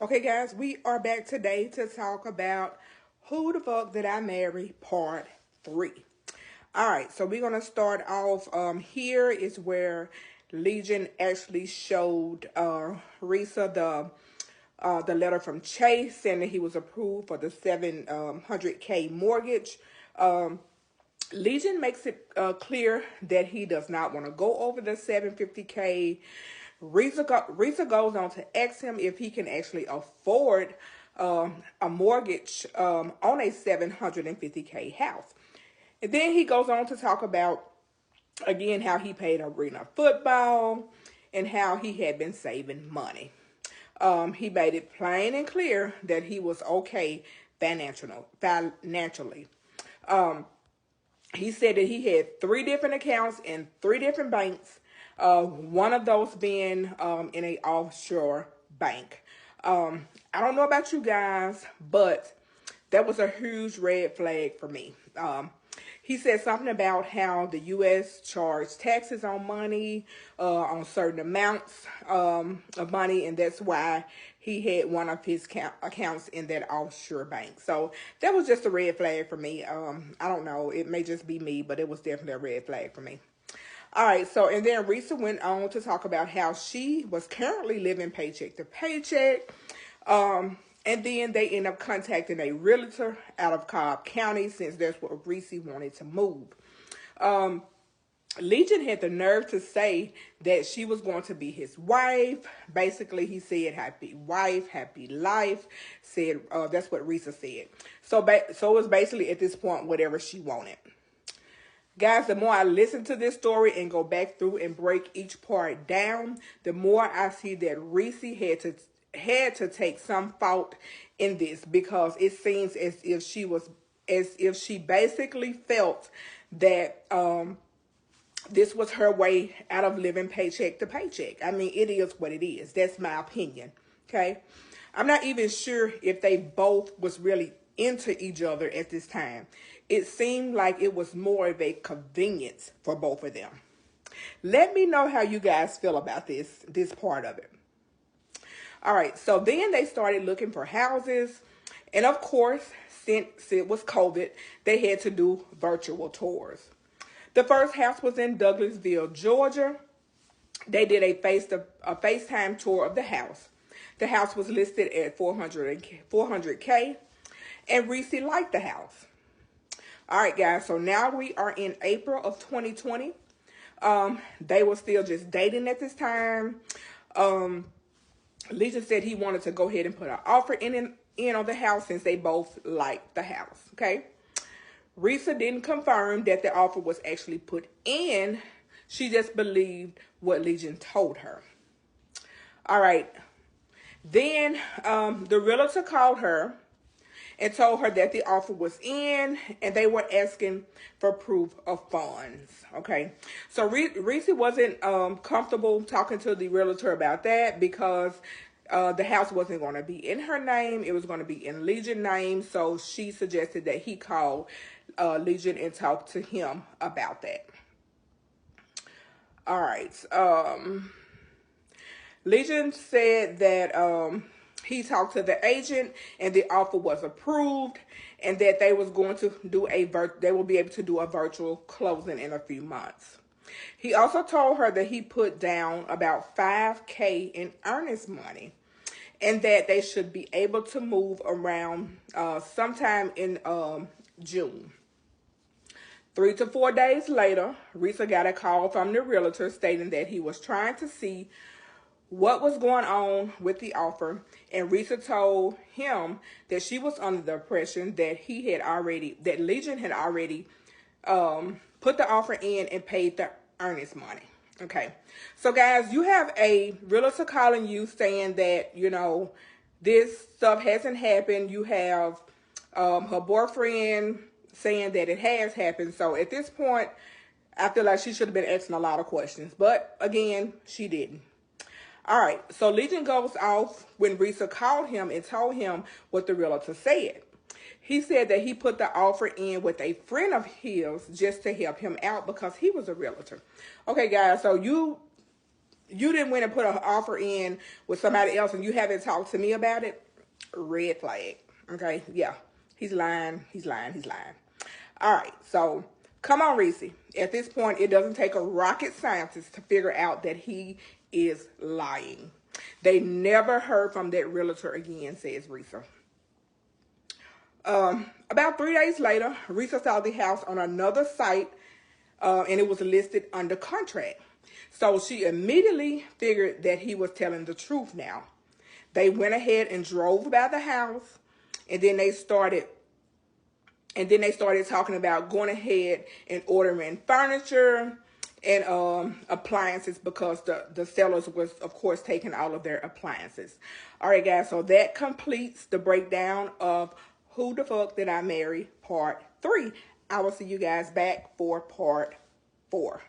Okay, guys, we are back today to talk about Who the Fuck Did I Marry Part 3. All right, so we're going to start off here is where Legion actually showed Risa the letter from Chase saying that he was approved for the 700K mortgage. Um, Legion makes it clear that he does not want to go over the 750K. Risa goes on to ask him if he can actually afford a mortgage on a 750K house. And then he goes on to talk about, again, how he played arena football and how he had been saving money. He made it plain and clear that he was okay financially. Um, he said that he had three different accounts in three different banks, one of those being in a offshore bank. I don't know about you guys, but that was a huge red flag for me. He said something about how the U.S. charged taxes on money, on certain amounts of money, and that's why he had one of his accounts in that offshore bank. So that was just a red flag for me. I don't know. It may just be me, but it was definitely a red flag for me. All right, so and then Risa went on to talk about how she was currently living paycheck to paycheck. And then they end up contacting a realtor out of Cobb County since that's where Reese wanted to move. Legion had the nerve to say that she was going to be his wife. Basically, he said, "Happy wife, happy life." Said that's what Risa said. So it was basically at this point whatever she wanted. Guys, the more I listen to this story and go back through and break each part down, the more I see that Reese had to take some fault in this because it seems as if she basically felt that this was her way out of living paycheck to paycheck. I mean, it is what it is. That's my opinion. Okay. I'm not even sure if they both was really into each other at this time. It seemed like it was more of a convenience for both of them. Let me know how you guys feel about this part of it. All right, so then they started looking for houses. And of course, since it was COVID, they had to do virtual tours. The first house was in Douglasville, Georgia. They did a FaceTime tour of the house. The house was listed at 400K, and Reese liked the house. All right, guys, so now we are in April of 2020. They were still just dating at this time. Legion said he wanted to go ahead and put an offer in on the house since they both liked the house, okay? Risa didn't confirm that the offer was actually put in. She just believed what Legion told her. All right. Then the realtor called her and told her that the offer was in and they were asking for proof of funds. Okay. So Reese wasn't comfortable talking to the realtor about that because the house wasn't going to be in her name. It was going to be in Legion's name. So she suggested that he call Legion and talk to him about that. All right. Legion said that he talked to the agent and the offer was approved and that they was going to do they will be able to do a virtual closing in a few months. He also told her that he put down about 5K in earnest money and that they should be able to move around sometime in June. 3 to 4 days later, Risa got a call from the realtor stating that he was trying to see what was going on with the offer, and Risa told him that she was under the impression that Legion had already put the offer in and paid the earnest money. Okay, so guys, you have a realtor calling you saying that this stuff hasn't happened. You have her boyfriend saying that it has happened. So at this point, I feel like she should have been asking a lot of questions, but again, she didn't. All right, so Legion goes off when Risa called him and told him what the realtor said. He said that he put the offer in with a friend of his just to help him out because he was a realtor. Okay, guys, so You didn't went and put an offer in with somebody else and you haven't talked to me about it. Red flag. Okay, yeah. He's lying. He's lying. He's lying. All right, so come on, Reese. At this point, it doesn't take a rocket scientist to figure out that he is lying. They never heard from that realtor again, says Risa. About 3 days later, Risa saw the house on another site, and it was listed under contract. So she immediately figured that he was telling the truth now. They went ahead and drove by the house, and then they started talking about going ahead and ordering furniture and appliances, because the sellers was, of course, taking all of their appliances. All right, guys, so that completes the breakdown of Who the Fuck Did I Marry Part 3. I will see you guys back for Part 4.